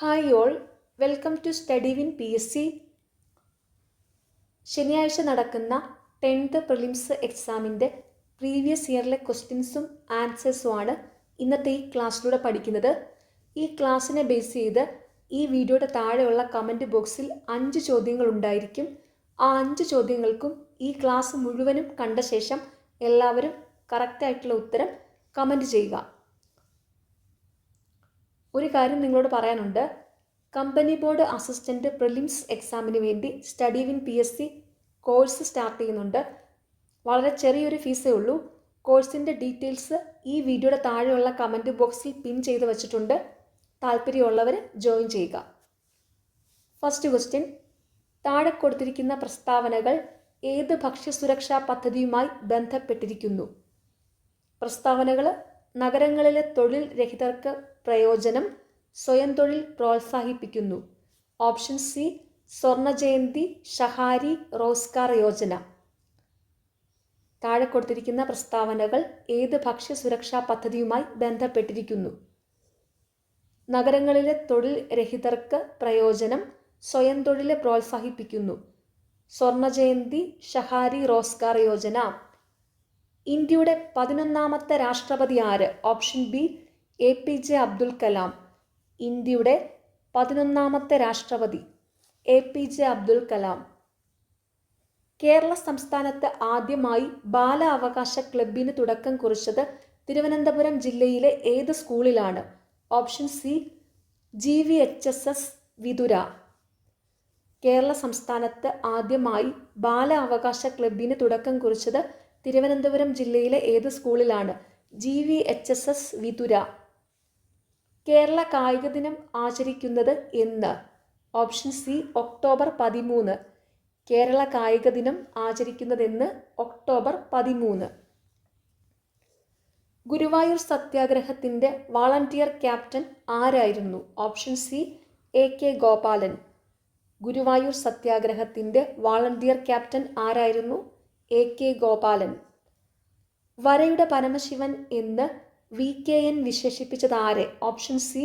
Hi all, welcome to study win PSC. ശനിയാഴ്ച നടക്കുന്ന 10th prelims എക്സാമിൻ്റെ പ്രീവിയസ് ഇയറിലെ ക്വസ്റ്റ്യൻസും ആൻസേഴ്സുമാണ് ഇന്നത്തെ ഈ ക്ലാസ്സിലൂടെ പഠിക്കുന്നത്. ഈ ക്ലാസ്സിനെ ബേസ് ചെയ്ത് ഈ വീഡിയോയുടെ താഴെയുള്ള കമൻറ്റ് ബോക്സിൽ 5 ചോദ്യങ്ങൾ ഉണ്ടായിരിക്കും. ആ 5 ചോദ്യങ്ങൾക്കും ഈ ക്ലാസ് മുഴുവനും കണ്ട ശേഷം എല്ലാവരും കറക്റ്റായിട്ടുള്ള ഉത്തരം കമൻറ്റ് ചെയ്യുക. ഒരു കാര്യം നിങ്ങളോട് പറയാനുണ്ട്. കമ്പനി ബോർഡ് അസിസ്റ്റൻറ്റ് പ്രിലിംസ് എക്സാമിന് വേണ്ടി study win PSC course start ചെയ്യുന്നുണ്ട്. വളരെ ചെറിയൊരു ഫീസേ ഉള്ളൂ. കോഴ്സിൻ്റെ ഡീറ്റെയിൽസ് ഈ വീഡിയോയുടെ താഴെയുള്ള കമൻറ്റ് ബോക്സിൽ പിൻ ചെയ്ത് വച്ചിട്ടുണ്ട്. താല്പര്യമുള്ളവർ ജോയിൻ ചെയ്യുക. ഫസ്റ്റ് ക്വസ്റ്റ്യൻ, താഴെ കൊടുത്തിരിക്കുന്ന പ്രസ്താവനകൾ ഏത് ഭക്ഷ്യസുരക്ഷാ പദ്ധതിയുമായി ബന്ധപ്പെട്ടിരിക്കുന്നു? പ്രസ്താവനകൾ: നഗരങ്ങളിലെ തൊഴിൽ രഹിതർക്ക് പ്രയോജനം, സ്വയം തൊഴിൽ പ്രോത്സാഹിപ്പിക്കുന്നു. ഓപ്ഷൻ സി, സ്വർണ്ണ ജയന്തി ഷഹാരി റോസ്ഗാർ യോജന. താഴെ കൊടുത്തിരിക്കുന്ന പ്രസ്താവനകൾ ഏത് ഭക്ഷ്യസുരക്ഷാ പദ്ധതിയുമായി ബന്ധപ്പെട്ടിരിക്കുന്നു? നഗരങ്ങളിലെ തൊഴിൽ രഹിതർക്ക് പ്രയോജനം, സ്വയം തൊഴിൽ പ്രോത്സാഹിപ്പിക്കുന്നു. സ്വർണ്ണ ജയന്തി ഷഹാരി റോസ്ഗാർ യോജന. ഇന്ത്യയുടെ 11ാമത്തെ രാഷ്ട്രപതി ആര്? Option B, APJ Abdul Kalam. ഇന്ത്യയുടെ 11ാമത്തെ രാഷ്ട്രപതി APJ അബ്ദുൽ കലാം. കേരള സംസ്ഥാനത്ത് ആദ്യമായി ബാലാവകാശ ക്ലബിന് തുടക്കം കുറിച്ചത് തിരുവനന്തപുരം ജില്ലയിലെ ഏത് സ്കൂളിലാണ്? Option C, GVHSS Vithura. Kerala സംസ്ഥാനത്ത് ആദ്യമായി ബാലാവകാശ ക്ലബിന് തുടക്കം കുറിച്ചത് തിരുവനന്തപുരം ജില്ലയിലെ ഏത് സ്കൂളിലാണ്? GVHSS വിതുര. കേരള കായിക ദിനം ആചരിക്കുന്നത് എന്ന്? Option C, October 13. കേരള കായിക ദിനം ആചരിക്കുന്നതെന്ന് ഒക്ടോബർ 13. ഗുരുവായൂർ സത്യാഗ്രഹത്തിൻ്റെ വാളണ്ടിയർ ക്യാപ്റ്റൻ ആരായിരുന്നു? Option C, AK Gopalan. Guruvayur സത്യാഗ്രഹത്തിൻ്റെ വാളണ്ടിയർ ക്യാപ്റ്റൻ ആരായിരുന്നു? AK ഗോപാലൻ. വരയുടെ പരമശിവൻ എന്ന് VKN വിശേഷിപ്പിച്ചത് ആരെ? Option C,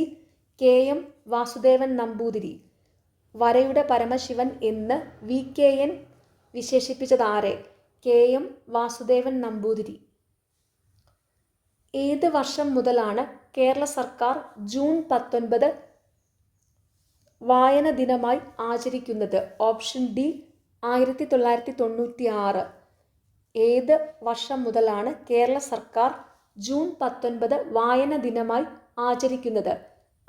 KM Vasudevan Namboothiri. വരയുടെ പരമശിവൻ എന്ന് VKN വിശേഷിപ്പിച്ചത് ആരെ? KM വാസുദേവൻ നമ്പൂതിരി. ഏത് വർഷം മുതലാണ് കേരള സർക്കാർ ജൂൺ 19 വായന ദിനമായി ആചരിക്കുന്നത്? Option D, 1996. ഏത് വർഷം മുതലാണ് കേരള സർക്കാർ ജൂൺ 19 വായന ദിനമായി ആചരിക്കുന്നത്?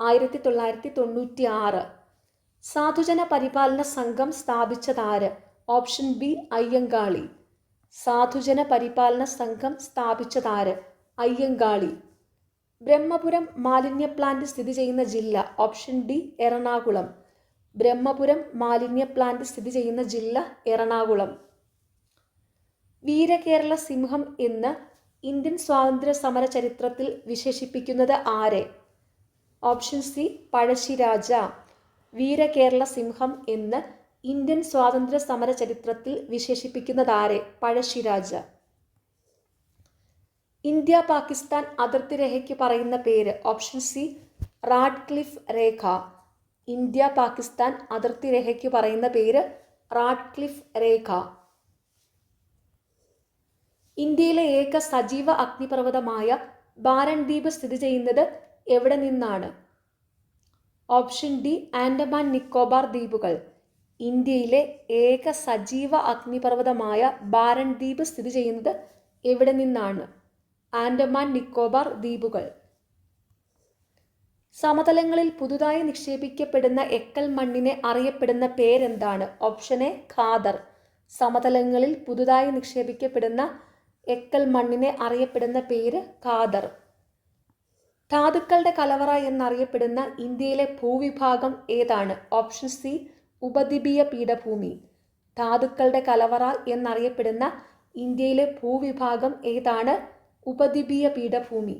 1996. സാധുജന പരിപാലന സംഘം സ്ഥാപിച്ചതാര്? Option B, Ayyankali. സാധുജന പരിപാലന സംഘം സ്ഥാപിച്ചതാര്? അയ്യങ്കാളി. ബ്രഹ്മപുരം മാലിന്യ പ്ലാന്റ് സ്ഥിതി ചെയ്യുന്ന ജില്ല? Option D, Ernakulam. ബ്രഹ്മപുരം മാലിന്യ പ്ലാന്റ് സ്ഥിതി ചെയ്യുന്ന ജില്ല എറണാകുളം. വീരകേരള സിംഹം എന്ന് ഇന്ത്യൻ സ്വാതന്ത്ര്യ സമര ചരിത്രത്തിൽ വിശേഷിപ്പിക്കുന്നത് ആരെ? Option C, Pazhassiraja. വീരകേരള സിംഹം എന്ന് ഇന്ത്യൻ സ്വാതന്ത്ര്യ സമര ചരിത്രത്തിൽ വിശേഷിപ്പിക്കുന്നത് ആരെ? പഴശ്ശിരാജ. ഇന്ത്യ പാകിസ്ഥാൻ അതിർത്തി രേഖയ്ക്ക് പറയുന്ന പേര്? ഓപ്ഷൻ സി, റാഡ്ക്ലിഫ് രേഖ. ഇന്ത്യ പാകിസ്ഥാൻ അതിർത്തി രേഖയ്ക്ക് പറയുന്ന പേര് റാഡ്ക്ലിഫ് രേഖ. ഇന്ത്യയിലെ ഏക സജീവ അഗ്നിപർവ്വതമായ ബാരൻ ദ്വീപ് സ്ഥിതി ചെയ്യുന്നത് എവിടെ നിന്നാണ്? ഓപ്ഷൻ ഡി, ആൻഡമാൻ നിക്കോബാർ ദ്വീപുകൾ. ഇന്ത്യയിലെ ഏക സജീവ അഗ്നിപർവ്വതമായ ബാരൻ ദ്വീപ് സ്ഥിതി ചെയ്യുന്നത് എവിടെ നിന്നാണ്? ആൻഡമാൻ നിക്കോബാർ ദ്വീപുകൾ. സമതലങ്ങളിൽ പുതുതായി നിക്ഷേപിക്കപ്പെടുന്ന എക്കൽ മണ്ണിനെ അറിയപ്പെടുന്ന പേരെന്താണ്? Option A, Khader. സമതലങ്ങളിൽ പുതുതായി നിക്ഷേപിക്കപ്പെടുന്ന എക്കൽ മണ്ണിനെ അറിയപ്പെടുന്ന പേര് ഖാദർ. ധാതുക്കളുടെ കലവറ എന്നറിയപ്പെടുന്ന ഇന്ത്യയിലെ ഭൂവിഭാഗം ഏതാണ്? ഓപ്ഷൻ സി, ഉപദ്വീപീയ പീഠഭൂമി. ധാതുക്കളുടെ കലവറ എന്നറിയപ്പെടുന്ന ഇന്ത്യയിലെ ഭൂവിഭാഗം ഏതാണ്? ഉപദ്വീപീയ പീഠഭൂമി.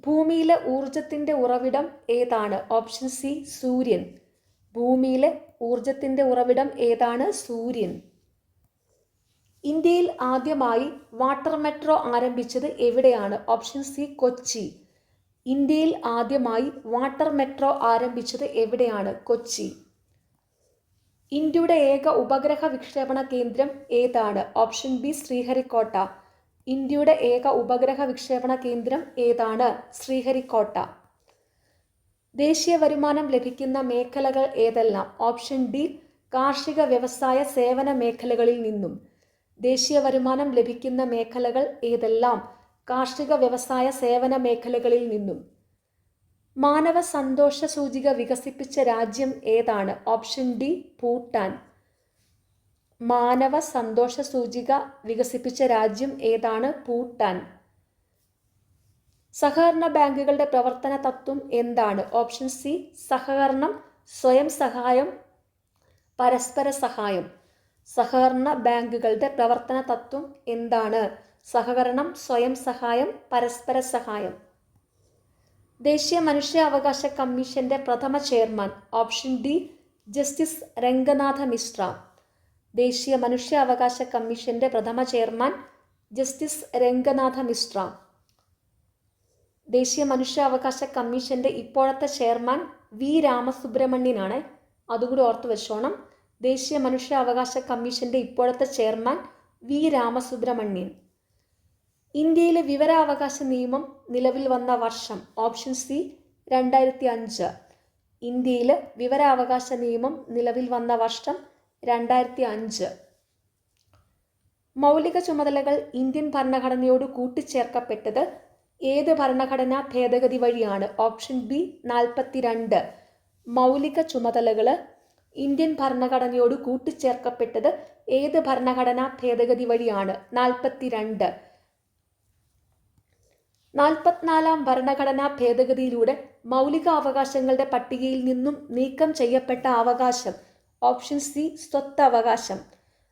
ഭൂമിയിലെ ഊർജത്തിൻ്റെ ഉറവിടം ഏതാണ്? ഓപ്ഷൻ സി, സൂര്യൻ. ഭൂമിയിലെ ഊർജത്തിൻ്റെ ഉറവിടം ഏതാണ്? സൂര്യൻ. ഇന്ത്യയിൽ ആദ്യമായി വാട്ടർ മെട്രോ ആരംഭിച്ചത് എവിടെയാണ്? Option C, Kochi. ഇന്ത്യയിൽ ആദ്യമായി വാട്ടർ മെട്രോ ആരംഭിച്ചത് എവിടെയാണ്? കൊച്ചി. ഇന്ത്യയുടെ ഏക ഉപഗ്രഹ വിക്ഷേപണ കേന്ദ്രം ഏതാണ്? Option B Sriharikota. ഇന്ത്യയുടെ ഏക ഉപഗ്രഹ വിക്ഷേപണ കേന്ദ്രം ഏതാണ്? ശ്രീഹരിക്കോട്ട. ദേശീയ വരുമാനം ലഭിക്കുന്ന മേഖലകൾ ഏതെല്ലാം? ഓപ്ഷൻ ഡി കാർഷിക വ്യവസായ സേവന മേഖലകളിൽ നിന്നും. ദേശീയ വരുമാനം ലഭിക്കുന്ന മേഖലകൾ ഏതെല്ലാം? കാർഷിക വ്യവസായ സേവന മേഖലകളിൽ നിന്നും. മാനവ സന്തോഷ സൂചിക വികസിപ്പിച്ച രാജ്യം ഏതാണ്? Option D Bhutan. മാനവ സന്തോഷ സൂചിക വികസിപ്പിച്ച രാജ്യം ഏതാണ്? ഭൂട്ടാൻ. സഹകരണ ബാങ്കുകളുടെ പ്രവർത്തന തത്വം എന്താണ്? ഓപ്ഷൻ സി സഹകരണം, സ്വയം സഹായം, പരസ്പര സഹായം. സഹകരണ ബാങ്കുകളുടെ പ്രവർത്തന തത്വം എന്താണ്? സഹകരണം, സ്വയം സഹായം, പരസ്പര സഹായം. ദേശീയ മനുഷ്യാവകാശ കമ്മീഷന്റെ പ്രഥമ chairman? Option D justice Ranganatha Mishra. ദേശീയ മനുഷ്യാവകാശ കമ്മീഷന്റെ പ്രഥമ ചെയർമാൻ ജസ്റ്റിസ് രംഗനാഥ മിശ്ര. ദേശീയ മനുഷ്യാവകാശ കമ്മീഷന്റെ ഇപ്പോഴത്തെ ചെയർമാൻ വി രാമസുബ്രഹ്മണ്യനാണ്. അതുകൂടി ഓർത്തു വെച്ചോണം. ദേശീയ മനുഷ്യാവകാശ കമ്മീഷന്റെ ഇപ്പോഴത്തെ ചെയർമാൻ വി രാമസുബ്രഹ്മണ്യൻ. ഇന്ത്യയിലെ വിവരാവകാശ നിയമം നിലവിൽ വന്ന വർഷം? Option C 2005. ഇന്ത്യയിൽ വിവരാവകാശ നിയമം നിലവിൽ വന്ന വർഷം 2005. മൗലിക ചുമതലകൾ ഇന്ത്യൻ ഭരണഘടനയോട് കൂട്ടിച്ചേർക്കപ്പെട്ടത് ഏത് ഭരണഘടനാ ഭേദഗതി വഴിയാണ്? Option B 42. മൗലിക ചുമതലകൾ ഇന്ത്യൻ ഭരണഘടനയോട് കൂട്ടിച്ചേർക്കപ്പെട്ടത് ഏത് ഭരണഘടനാ ഭേദഗതി വഴിയാണ്? 42. 44-ാം ഭരണഘടനാ ഭേദഗതിയിലൂടെ മൗലികാവകാശങ്ങളുടെ പട്ടികയിൽ നിന്നും നീക്കം ചെയ്യപ്പെട്ട അവകാശം? ഓപ്ഷൻ സി സ്വത്തവകാശം.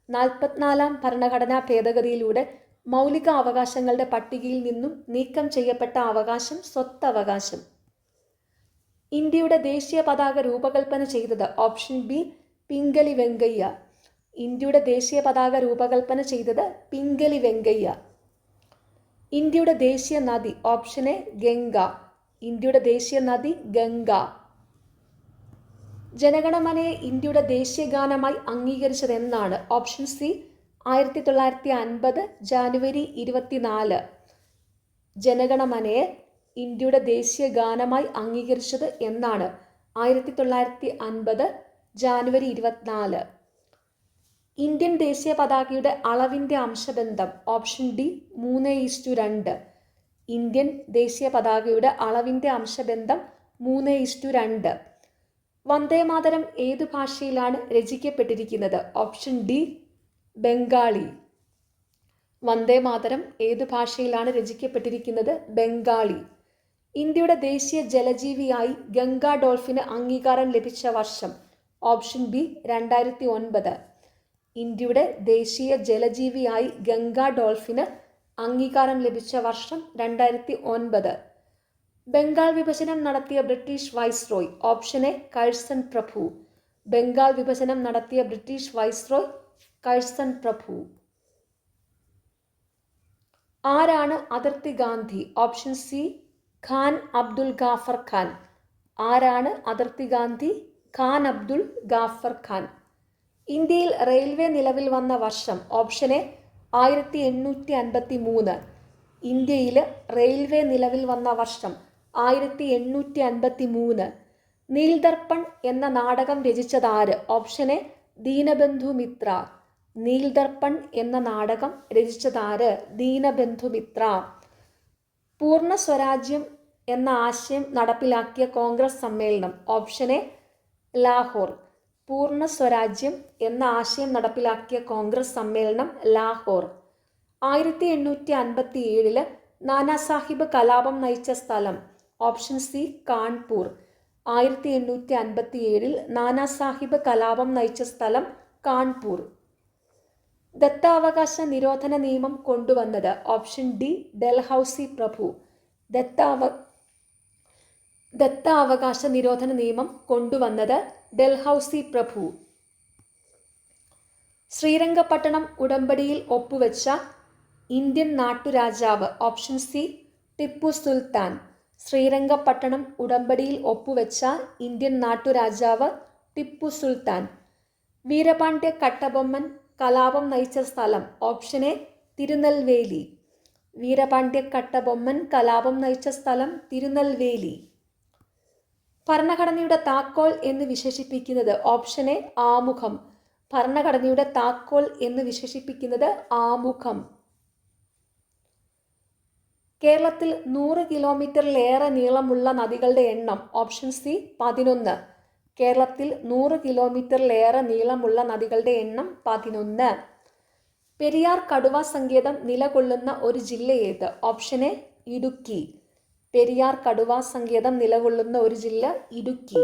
44-ാം ഭരണഘടനാ ഭേദഗതിയിലൂടെ മൗലിക അവകാശങ്ങളുടെ പട്ടികയിൽ നിന്നും നീക്കം ചെയ്യപ്പെട്ട അവകാശം സ്വത്തവകാശം. ഇന്ത്യയുടെ ദേശീയ പതാക രൂപകൽപ്പന ചെയ്തത്? Option B Pingali Venkaiah. ഇന്ത്യയുടെ ദേശീയ പതാക രൂപകൽപ്പന ചെയ്തത് പിംഗലി വെങ്കയ്യ. ഇന്ത്യയുടെ ദേശീയ നദി? Option A Ganga. ഇന്ത്യയുടെ ദേശീയ നദി ഗംഗ. ജനഗണമനയെ ഇന്ത്യയുടെ ദേശീയ ഗാനമായി അംഗീകരിച്ചത് എന്നാണ്? Option C 1950 January 24. ജനഗണമനയെ ഇന്ത്യയുടെ ദേശീയ ഗാനമായി അംഗീകരിച്ചത് എന്നാണ്? 1950 ജാനുവരി 24. ഇന്ത്യൻ ദേശീയ പതാകയുടെ അളവിൻ്റെ അംശബന്ധം? Option D 3:2. ഇന്ത്യൻ ദേശീയ പതാകയുടെ അളവിൻ്റെ അംശബന്ധം 3:2. വന്ദേമാതരം ഏതു ഭാഷയിലാണ് രചിക്കപ്പെട്ടിരിക്കുന്നത്? Option D Bengali. വന്ദേമാതരം ഏതു ഭാഷയിലാണ് രചിക്കപ്പെട്ടിരിക്കുന്നത്? ബംഗാളി. ഇന്ത്യയുടെ ദേശീയ ജലജീവിയായി ഗംഗാ ഡോൾഫിന് അംഗീകാരം ലഭിച്ച വർഷം? Option B 2009. ഇന്ത്യയുടെ ദേശീയ ജലജീവിയായി ഗംഗാ ഡോൾഫിന് അംഗീകാരം ലഭിച്ച വർഷം 2009. ബംഗാൾ വിഭജനം നടത്തിയ British viceroy? Option A Curzon പ്രഭു. ബംഗാൾ വിഭജനം നടത്തിയ ബ്രിട്ടീഷ് വൈസ്രോയ് കഴ്സൺ പ്രഭു. ആരാണ് അതിർത്തി ഗാന്ധി? Option C Khan Abdul Ghaffar Khan. ആരാണ് അതിർത്തി ഗാന്ധി? ഖാൻ അബ്ദുൽ ഗാഫർ ഖാൻ. ഇന്ത്യയിൽ റെയിൽവേ നിലവിൽ വന്ന വർഷം? Option A 1853. ഇന്ത്യയിൽ റെയിൽവേ നിലവിൽ വന്ന വർഷം 1853. നീൽദർപ്പൺ എന്ന നാടകം രചിച്ചതാര്? ഓപ്ഷൻ എ ദീനബന്ധു മിത്ര. നീൽദർപ്പൺ എന്ന നാടകം രചിച്ചതാര്? ദീനബന്ധു മിത്ര. പൂർണ്ണ സ്വരാജ്യം എന്ന ആശയം നടപ്പിലാക്കിയ കോൺഗ്രസ് സമ്മേളനം? Option A Lahore. പൂർണ്ണ സ്വരാജ്യം എന്ന ആശയം നടപ്പിലാക്കിയ കോൺഗ്രസ് സമ്മേളനം ലാഹോർ. 1857 നാനാസാഹിബ് കലാപം നയിച്ച സ്ഥലം? Option C Kanpur. 1857 നാനാസാഹിബ് കലാപം നയിച്ച സ്ഥലം കാൺപൂർ. ദത്താവകാശ നിരോധന നിയമം കൊണ്ടുവന്നത്? ഓപ്ഷൻ ഡി ഡൽഹൌസി പ്രഭു. ദത്താവകാശ നിരോധന നിയമം കൊണ്ടുവന്നത് ഡൽഹൌസി പ്രഭു. ശ്രീരംഗപട്ടണം ഉടമ്പടിയിൽ ഒപ്പുവെച്ച ഇന്ത്യൻ നാട്ടുരാജാവ്? Option C Tipu Sultan. ശ്രീരംഗപട്ടണം ഉടമ്പടിയിൽ ഒപ്പുവെച്ച ഇന്ത്യൻ നാട്ടുരാജാവ് ടിപ്പു സുൽത്താൻ. വീരപാണ്ഡ്യ കട്ടബൊമ്മൻ കലാപം നയിച്ച സ്ഥലം. Option A Tirunelveli. വീരപാണ്ഡ്യ കട്ടബൊമ്മൻ കലാപം നയിച്ച സ്ഥലം തിരുനെൽവേലി. ഭരണഘടനയുടെ താക്കോൽ എന്ന് വിശേഷിപ്പിക്കുന്നത്. ഓപ്ഷൻ എ ആമുഖം. ഭരണഘടനയുടെ താക്കോൽ എന്ന് വിശേഷിപ്പിക്കുന്നത് ആമുഖം. കേരളത്തിൽ 100 കിലോമീറ്ററിലേറെ നീളമുള്ള നദികളുടെ എണ്ണം. Option C 11. കേരളത്തിൽ 100 കിലോമീറ്ററിലേറെ നീളമുള്ള നദികളുടെ എണ്ണം 11. പെരിയാർ കടുവ സങ്കേതം നിലകൊള്ളുന്ന ഒരു ജില്ല ഏത്? Option A Idukki. പെരിയാർ കടുവ സങ്കേതം നിലകൊള്ളുന്ന ഒരു ജില്ല ഇടുക്കി.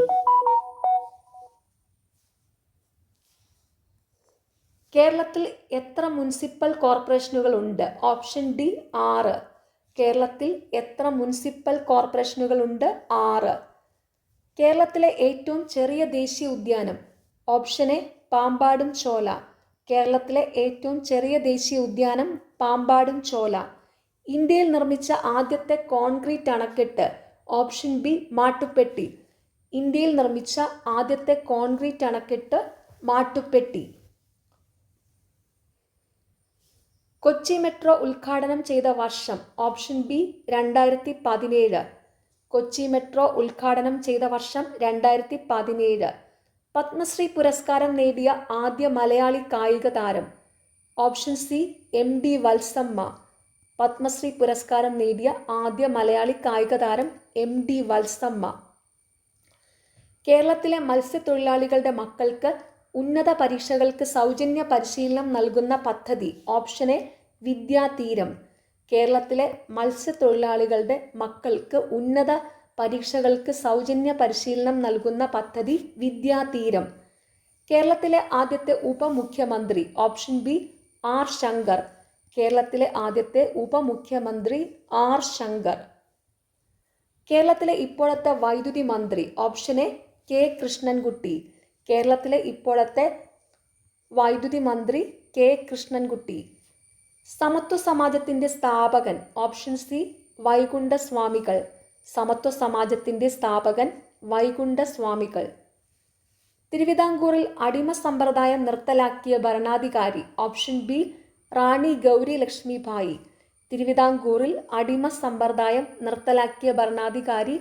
കേരളത്തിൽ എത്ര മുനിസിപ്പൽ കോർപ്പറേഷനുകൾ ഉണ്ട്? Option D 6. കേരളത്തിൽ എത്ര മുനിസിപ്പൽ കോർപ്പറേഷനുകൾ ഉണ്ട്? 6. കേരളത്തിലെ ഏറ്റവും ചെറിയ ദേശീയ ഉദ്യാനം. ഓപ്ഷൻ എ പാമ്പാടും ചോല. കേരളത്തിലെ ഏറ്റവും ചെറിയ ദേശീയ ഉദ്യാനം പാമ്പാടും ചോല. ഇന്ത്യയിൽ നിർമ്മിച്ച ആദ്യത്തെ കോൺക്രീറ്റ് അണക്കെട്ട്. Option B Mattupetty. ഇന്ത്യയിൽ നിർമ്മിച്ച ആദ്യത്തെ കോൺക്രീറ്റ് അണക്കെട്ട് മാട്ടുപ്പെട്ടി. കൊച്ചി മെട്രോ ഉദ്ഘാടനം ചെയ്ത വർഷം. Option B 2017. കൊച്ചി മെട്രോ ഉദ്ഘാടനം ചെയ്ത വർഷം 2017. പത്മശ്രീ പുരസ്കാരം നേടിയ ആദ്യ മലയാളി കായിക താരം. Option C MD Valsamma. Padma Shri പുരസ്കാരം നേടിയ ആദ്യ മലയാളി കായിക താരം MD വത്സമ്മ. കേരളത്തിലെ മത്സ്യത്തൊഴിലാളികളുടെ മക്കൾക്ക് ഉന്നത പരീക്ഷകൾക്ക് സൗജന്യ പരിശീലനം നൽകുന്ന പദ്ധതി. Option A Vidyatheeram. കേരളത്തിലെ മത്സ്യത്തൊഴിലാളികളുടെ മക്കൾക്ക് ഉന്നത പരീക്ഷകൾക്ക് സൗജന്യ പരിശീലനം നൽകുന്ന പദ്ധതി വിദ്യാതീരം. കേരളത്തിലെ ആദ്യത്തെ ഉപമുഖ്യമന്ത്രി. Option B R Shankar. കേരളത്തിലെ ആദ്യത്തെ ഉപമുഖ്യമന്ത്രി R ശങ്കർ. കേരളത്തിലെ ഇപ്പോഴത്തെ വൈദ്യുതി മന്ത്രി. Option A K Krishnankutty. കേരളത്തിലെ ഇപ്പോഴത്തെ വൈദ്യുതി മന്ത്രി K കൃഷ്ണൻകുട്ടി. സമത്വ സമാജത്തിൻ്റെ സ്ഥാപകൻ. ഓപ്ഷൻ സി വൈകുണ്ഠ സ്വാമികൾ. സമത്വ സമാജത്തിൻ്റെ സ്ഥാപകൻ വൈകുണ്ഠ സ്വാമികൾ. തിരുവിതാംകൂറിൽ അടിമ സമ്പ്രദായം നിർത്തലാക്കിയ ഭരണാധികാരി. ഓപ്ഷൻ ബി റാണി ഗൗരി ലക്ഷ്മിഭായി. തിരുവിതാംകൂറിൽ അടിമ സമ്പ്രദായം നിർത്തലാക്കിയ ഭരണാധികാരി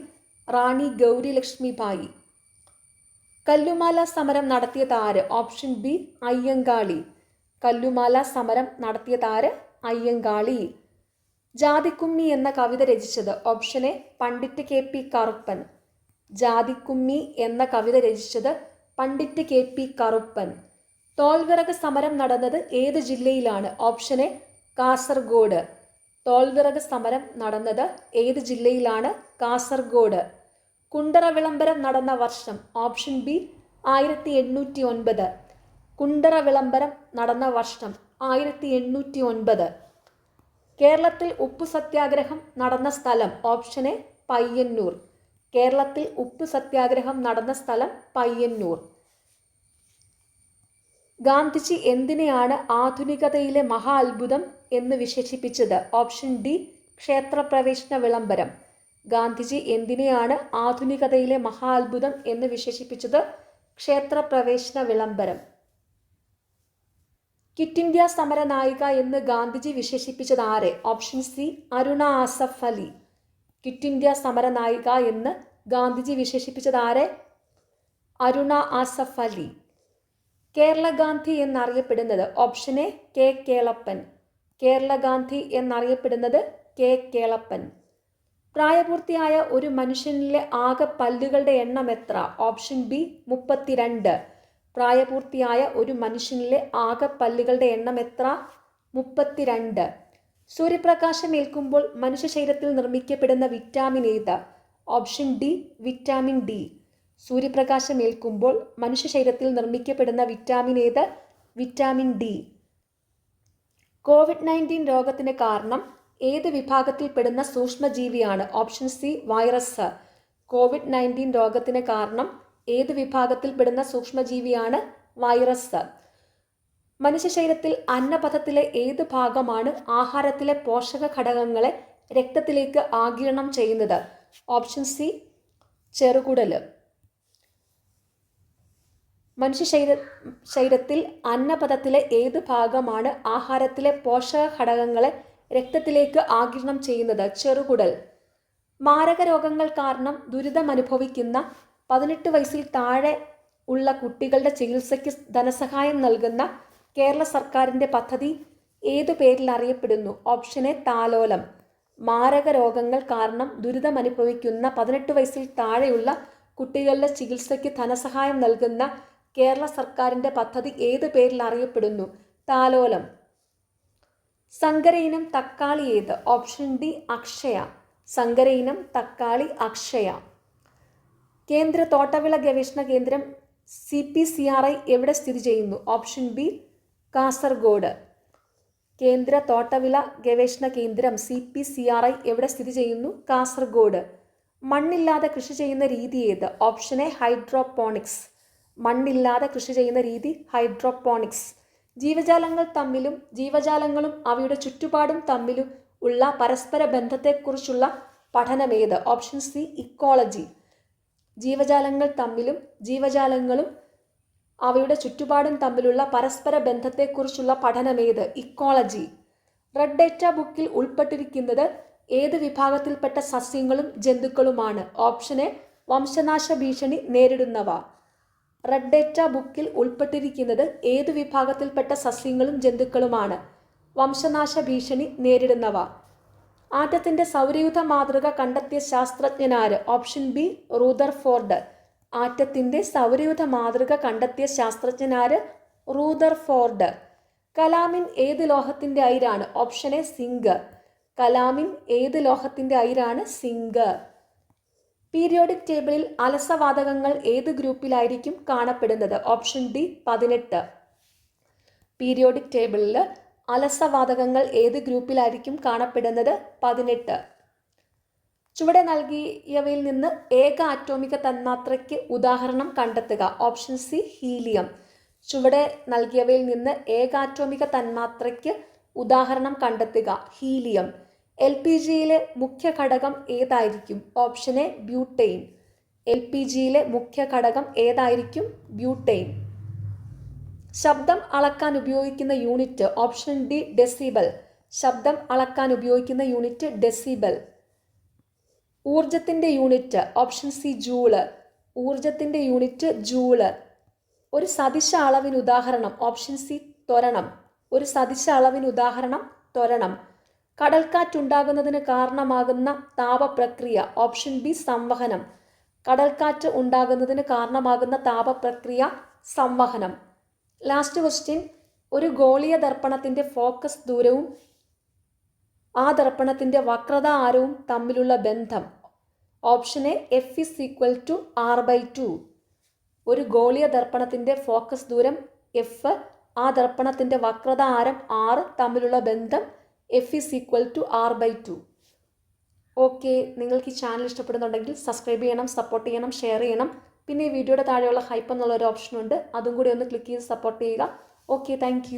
റാണി ഗൗരി ലക്ഷ്മിഭായി. കല്ലുമാല സമരം നടത്തിയതാര്? Option B Ayyankali. കല്ലുമാല സമരം നടത്തിയതാര്? അയ്യങ്കാളി. ജാതിക്കുമ്മി എന്ന കവിത രചിച്ചത്. Option A Pandit KP Karuppan. Jathikkummi എന്ന കവിത രചിച്ചത് പണ്ഡിറ്റ് KP കറുപ്പൻ. തോൽവിറക് സമരം നടന്നത് ഏത് ജില്ലയിലാണ്? Option A Kasaragod. തോൽവിറക് സമരം നടന്നത് ഏത് ജില്ലയിലാണ്? കാസർഗോഡ്. കുണ്ടറ വിളംബരം നടന്ന വർഷം. Option B 1809. കുണ്ടറ വിളംബരം നടന്ന വർഷം 1809. കേരളത്തിൽ ഉപ്പു സത്യാഗ്രഹം നടന്ന സ്ഥലം. Option A Payyanur. കേരളത്തിൽ ഉപ്പു സത്യാഗ്രഹം നടന്ന സ്ഥലം പയ്യന്നൂർ. ഗാന്ധിജി എന്തിനെയാണ് ആധുനികതയിലെ മഹാ അത്ഭുതം എന്ന് വിശേഷിപ്പിച്ചത്? ഓപ്ഷൻ ഡി ക്ഷേത്രപ്രവേശന വിളംബരം. ഗാന്ധിജി എന്തിനെയാണ് ആധുനികതയിലെ മഹാ അത്ഭുതം എന്ന് വിശേഷിപ്പിച്ചത്? ക്ഷേത്രപ്രവേശന വിളംബരം. ക്വിറ്റ് ഇന്ത്യ സമര നായിക എന്ന് ഗാന്ധിജി വിശേഷിപ്പിച്ചത് ആരെ? Option C Aruna Asaf Ali. Quit India സമര നായിക എന്ന് ഗാന്ധിജി വിശേഷിപ്പിച്ചത് ആരെ? അരുണ ആസഫ് അലി. കേരള ഗാന്ധി എന്നറിയപ്പെടുന്നത്. Option A K Kelappan. Kerala Gandhi എന്നറിയപ്പെടുന്നത് K കേളപ്പൻ. പ്രായപൂർത്തിയായ ഒരു മനുഷ്യനിലെ ആകെ പല്ലുകളുടെ എണ്ണം എത്ര? Option B 32. പ്രായപൂർത്തിയായ ഒരു മനുഷ്യനിലെ ആകെ പല്ലുകളുടെ എണ്ണം എത്ര? 32. സൂര്യപ്രകാശം ഏൽക്കുമ്പോൾ മനുഷ്യ ശരീരത്തിൽ നിർമ്മിക്കപ്പെടുന്ന വിറ്റാമിൻ ഏത്? Option D vitamin D. സൂര്യപ്രകാശം ഏൽക്കുമ്പോൾ മനുഷ്യ ശരീരത്തിൽ നിർമ്മിക്കപ്പെടുന്ന വിറ്റാമിൻ ഏത്? Vitamin D. COVID-19 രോഗത്തിന് കാരണം ഏത് വിഭാഗത്തിൽപ്പെടുന്ന സൂക്ഷ്മജീവിയാണ്? Option C virus. COVID-19 രോഗത്തിന് കാരണം ഏത് വിഭാഗത്തിൽപ്പെടുന്ന സൂക്ഷ്മജീവിയാണ്? വൈറസ്. മനുഷ്യ ശരീരത്തിൽ അന്നപഥത്തിലെ ഏത് ഭാഗമാണ് ആഹാരത്തിലെ പോഷക ഘടകങ്ങളെ രക്തത്തിലേക്ക് ആഗിരണം ചെയ്യുന്നത്? ഓപ്ഷൻ സി ചെറുകുടൽ. മനുഷ്യ ശരീരത്തിൽ അന്നപഥത്തിലെ ഏത് ഭാഗമാണ് ആഹാരത്തിലെ പോഷക ഘടകങ്ങളെ രക്തത്തിലേക്ക് ആഗിരണം ചെയ്യുന്നത്? ചെറുകുടൽ. മാരക രോഗങ്ങൾ കാരണം ദുരിതമനുഭവിക്കുന്ന 18 വയസ്സിൽ താഴെ ഉള്ള കുട്ടികളുടെ ചികിത്സയ്ക്ക് ധനസഹായം നൽകുന്ന കേരള സർക്കാരിൻ്റെ പദ്ധതി ഏതു പേരിൽ അറിയപ്പെടുന്നു? ഓപ്ഷൻ എ താലോലം. മാരക രോഗങ്ങൾ കാരണം ദുരിതമനുഭവിക്കുന്ന 18 വയസ്സിൽ താഴെയുള്ള കുട്ടികളുടെ ചികിത്സയ്ക്ക് ധനസഹായം നൽകുന്ന കേരള സർക്കാരിൻ്റെ പദ്ധതി ഏത് പേരിൽ അറിയപ്പെടുന്നു? താലോലം. സങ്കര ഇനം തക്കാളി ഏത്? Option D Akshaya. സങ്കര ഇനം തക്കാളി അക്ഷയ. കേന്ദ്ര തോട്ടവിള ഗവേഷണ കേന്ദ്രം CPCRI എവിടെ സ്ഥിതി ചെയ്യുന്നു? Option B Kasaragod. കേന്ദ്ര തോട്ടവിള ഗവേഷണ കേന്ദ്രം CPCRI എവിടെ സ്ഥിതി ചെയ്യുന്നു? കാസർഗോഡ്. മണ്ണില്ലാതെ കൃഷി ചെയ്യുന്ന രീതി ഏത്? Option A hydroponics. മണ്ണില്ലാതെ കൃഷി ചെയ്യുന്ന രീതി ഹൈഡ്രോപോണിക്സ്. ജീവജാലങ്ങളും അവയുടെ ചുറ്റുപാടും തമ്മിലും ഉള്ള പരസ്പര ബന്ധത്തെക്കുറിച്ചുള്ള പഠനമേത്? Option C ecology. ജീവജാലങ്ങളും അവയുടെ ചുറ്റുപാടും തമ്മിലുള്ള പരസ്പര ബന്ധത്തെക്കുറിച്ചുള്ള പഠനമേത്? ഇക്കോളജി. റെഡ് ഡേറ്റ ബുക്കിൽ ഉൾപ്പെട്ടിരിക്കുന്നത് ഏത് വിഭാഗത്തിൽപ്പെട്ട സസ്യങ്ങളും ജന്തുക്കളുമാണ്? ഓപ്ഷൻ എ വംശനാശ ഭീഷണി നേരിടുന്നവ. റെഡ് ഡേറ്റ ബുക്കിൽ ഉൾപ്പെട്ടിരിക്കുന്നത് ഏത് വിഭാഗത്തിൽപ്പെട്ട സസ്യങ്ങളും ജന്തുക്കളുമാണ്? വംശനാശ ഭീഷണി നേരിടുന്നവ. ആറ്റത്തിൻ്റെ സൗരയൂഥ മാതൃക കണ്ടെത്തിയ ശാസ്ത്രജ്ഞനാര്? Option B Rutherford. ആറ്റത്തിൻ്റെ സൗരയൂഥ മാതൃക കണ്ടെത്തിയ ശാസ്ത്രജ്ഞനാര്? റൂദർഫോർഡ്. കലാമിൻ ഏത് ലോഹത്തിൻ്റെ അയിരാണ്? Option A zinc. കലാമിൻ ഏത് ലോഹത്തിൻ്റെ അയിരാണ്? സിങ്ക്. പീരിയോഡിക് ടേബിളിൽ അലസവാതകങ്ങൾ ഏത് ഗ്രൂപ്പിലായിരിക്കും കാണപ്പെടുന്നത്? Option D 18. പീരിയോഡിക് ടേബിളിൽ അലസവാതകങ്ങൾ ഏത് ഗ്രൂപ്പിലായിരിക്കും കാണപ്പെടുന്നത്? 18. ചുവടെ നൽകിയവയിൽ നിന്ന് ഏക ആറ്റോമിക തന്മാത്രയ്ക്ക് ഉദാഹരണം കണ്ടെത്തുക. Option C helium. ചുവടെ നൽകിയവയിൽ നിന്ന് ഏക ആറ്റോമിക തന്മാത്രയ്ക്ക് ഉദാഹരണം കണ്ടെത്തുക. ഹീലിയം. LPGയിലെ മുഖ്യ ഘടകം ഏതായിരിക്കും? Option A butane. LPGയിലെ മുഖ്യ ഘടകം ഏതായിരിക്കും? ബ്യൂട്ടെയിൻ. ശബ്ദം അളക്കാൻ ഉപയോഗിക്കുന്ന യൂണിറ്റ്? Option D decibel. ശബ്ദം അളക്കാൻ ഉപയോഗിക്കുന്ന യൂണിറ്റ് ഡെസിബൽ. ഊർജത്തിൻ്റെ യൂണിറ്റ്? Option C joule. ഊർജത്തിൻ്റെ യൂണിറ്റ് ജൂള്. ഒരു സദിശ അളവിന് ഉദാഹരണം? ഓപ്ഷൻ സി ത്വരണം. ഒരു സദിശ അളവിന് ഉദാഹരണം ത്വരണം. കടൽക്കാറ്റുണ്ടാകുന്നതിന് കാരണമാകുന്ന താപപ്രക്രിയ? Option B സംവഹനം. കടൽക്കാറ്റ് ഉണ്ടാകുന്നതിന് കാരണമാകുന്ന താപപ്രക്രിയ സംവഹനം. Last question. ഒരു ഗോളീയ ദർപ്പണത്തിൻ്റെ ഫോക്കസ് ദൂരവും ആ ദർപ്പണത്തിൻ്റെ വക്രതാ ആരവും തമ്മിലുള്ള ബന്ധം? Option A F=R/2. ഒരു ഗോളീയ ദർപ്പണത്തിൻ്റെ ഫോക്കസ് ദൂരം F, ആ ദർപ്പണത്തിൻ്റെ വക്രതാ ആരം R തമ്മിലുള്ള ബന്ധം F=R/2. ഓക്കെ, നിങ്ങൾക്ക് ഈ ചാനൽ ഇഷ്ടപ്പെടുന്നുണ്ടെങ്കിൽ സബ്സ്ക്രൈബ് ചെയ്യണം, സപ്പോർട്ട് ചെയ്യണം, ഷെയർ ചെയ്യണം. പിന്നെ ഈ വീഡിയോയുടെ താഴെയുള്ള ഹൈപ്പ് എന്നുള്ളൊരു ഓപ്ഷൻ ഉണ്ട്, അതും കൂടി ഒന്ന് ക്ലിക്ക് ചെയ്ത് സപ്പോർട്ട് ചെയ്യുക. Okay, thank